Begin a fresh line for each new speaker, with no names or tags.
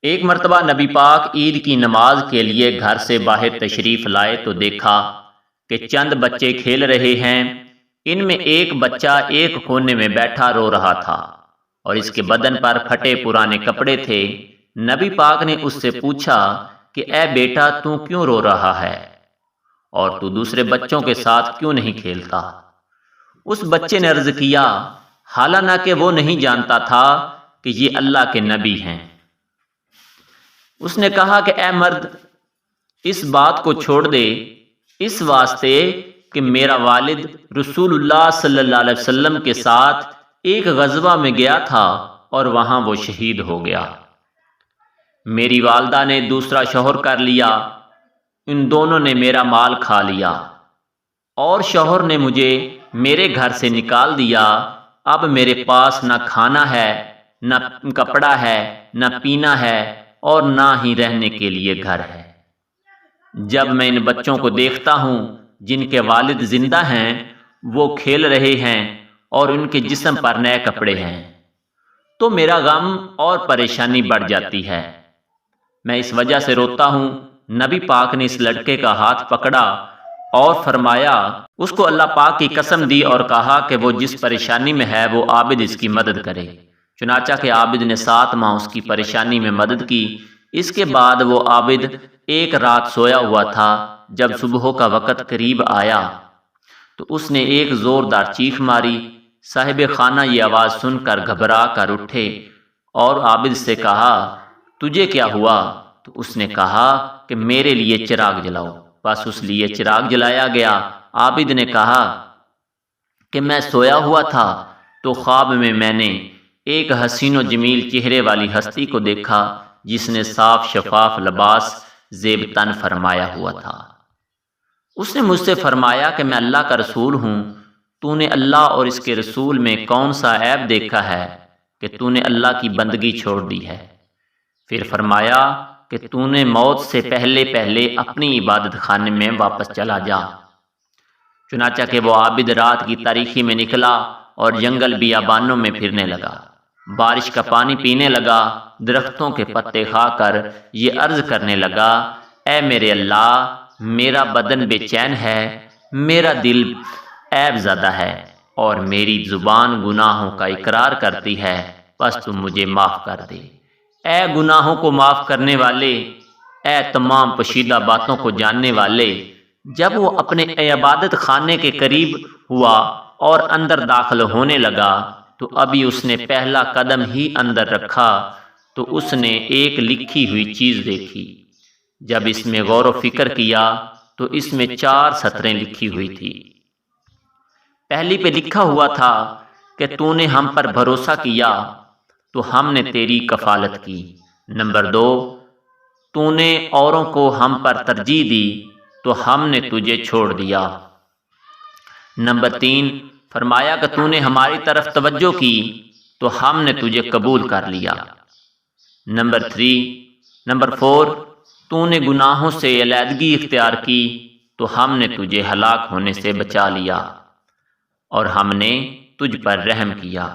ایک مرتبہ نبی پاک عید کی نماز کے لیے گھر سے باہر تشریف لائے تو دیکھا کہ چند بچے کھیل رہے ہیں۔ ان میں ایک بچہ ایک کونے میں بیٹھا رو رہا تھا اور اس کے بدن پر پھٹے پرانے کپڑے تھے۔ نبی پاک نے اس سے پوچھا کہ اے بیٹا تو کیوں رو رہا ہے اور تو دوسرے بچوں کے ساتھ کیوں نہیں کھیلتا؟ اس بچے نے عرض کیا، حالانکہ وہ نہیں جانتا تھا کہ یہ اللہ کے نبی ہیں۔ اس نے کہا کہ اے مرد، اس بات کو چھوڑ دے، اس واسطے کہ میرا والد رسول اللہ صلی اللہ علیہ وسلم کے ساتھ ایک غزوہ میں گیا تھا اور وہاں وہ شہید ہو گیا۔ میری والدہ نے دوسرا شوہر کر لیا، ان دونوں نے میرا مال کھا لیا اور شوہر نے مجھے میرے گھر سے نکال دیا۔ اب میرے پاس نہ کھانا ہے، نہ کپڑا ہے، نہ پینا ہے اور نہ ہی رہنے کے لیے گھر ہے۔ جب میں ان بچوں کو دیکھتا ہوں جن کے والد زندہ ہیں، وہ کھیل رہے ہیں اور ان کے جسم پر نئے کپڑے ہیں، تو میرا غم اور پریشانی بڑھ جاتی ہے، میں اس وجہ سے روتا ہوں۔ نبی پاک نے اس لڑکے کا ہاتھ پکڑا اور فرمایا، اس کو اللہ پاک کی قسم دی اور کہا کہ وہ جس پریشانی میں ہے وہ عابد اس کی مدد کرے۔ چنانچہ کہ عابد نے 7 ماہ اس کی پریشانی میں مدد کی۔ اس کے بعد وہ عابد ایک رات سویا ہوا تھا۔ جب صبح کا وقت قریب آیا تو اس نے ایک زوردار چیخ ماری۔ صاحب خانہ یہ آواز سن کر گھبرا کر اٹھے اور عابد سے کہا، تجھے کیا ہوا؟ تو اس نے کہا کہ میرے لیے چراغ جلاؤ۔ بس اس لیے چراغ جلایا گیا۔ عابد نے کہا کہ میں سویا ہوا تھا تو خواب میں نے ایک حسین و جمیل چہرے والی ہستی کو دیکھا جس نے صاف شفاف لباس زیب تن فرمایا ہوا تھا۔ اس نے مجھ سے فرمایا کہ میں اللہ کا رسول ہوں، تو نے اللہ اور اس کے رسول میں کون سا عیب دیکھا ہے کہ تو نے اللہ کی بندگی چھوڑ دی ہے؟ پھر فرمایا کہ تو نے موت سے پہلے اپنی عبادت خانے میں واپس چلا جا۔ چنانچہ کہ وہ عابد رات کی تاریکی میں نکلا اور جنگل بیابانوں میں پھرنے لگا، بارش کا پانی پینے لگا، درختوں کے پتے کھا کر یہ عرض کرنے لگا، اے میرے اللہ، میرا بدن بے چین ہے، میرا دل عیب زدہ ہے اور میری زبان گناہوں کا اقرار کرتی ہے، بس تم مجھے معاف کر دے۔ اے گناہوں کو معاف کرنے والے، اے تمام پوشیدہ باتوں کو جاننے والے۔ جب وہ اپنے عبادت خانے کے قریب ہوا اور اندر داخل ہونے لگا تو ابھی اس نے پہلا قدم ہی اندر رکھا تو اس نے ایک لکھی ہوئی چیز دیکھی۔ جب اس میں غور و فکر کیا تو اس میں 4 سطریں لکھی ہوئی تھی۔ پہلی پہ لکھا ہوا تھا کہ تو نے ہم پر بھروسہ کیا تو ہم نے تیری کفالت کی۔ نمبر 2، تو نے اوروں کو ہم پر ترجیح دی تو ہم نے تجھے چھوڑ دیا۔ نمبر 3، فرمایا کہ تو نے ہماری طرف توجہ کی تو ہم نے تجھے قبول کر لیا۔ نمبر 4، تو نے گناہوں سے علیحدگی اختیار کی تو ہم نے تجھے ہلاک ہونے سے بچا لیا اور ہم نے تجھ پر رحم کیا۔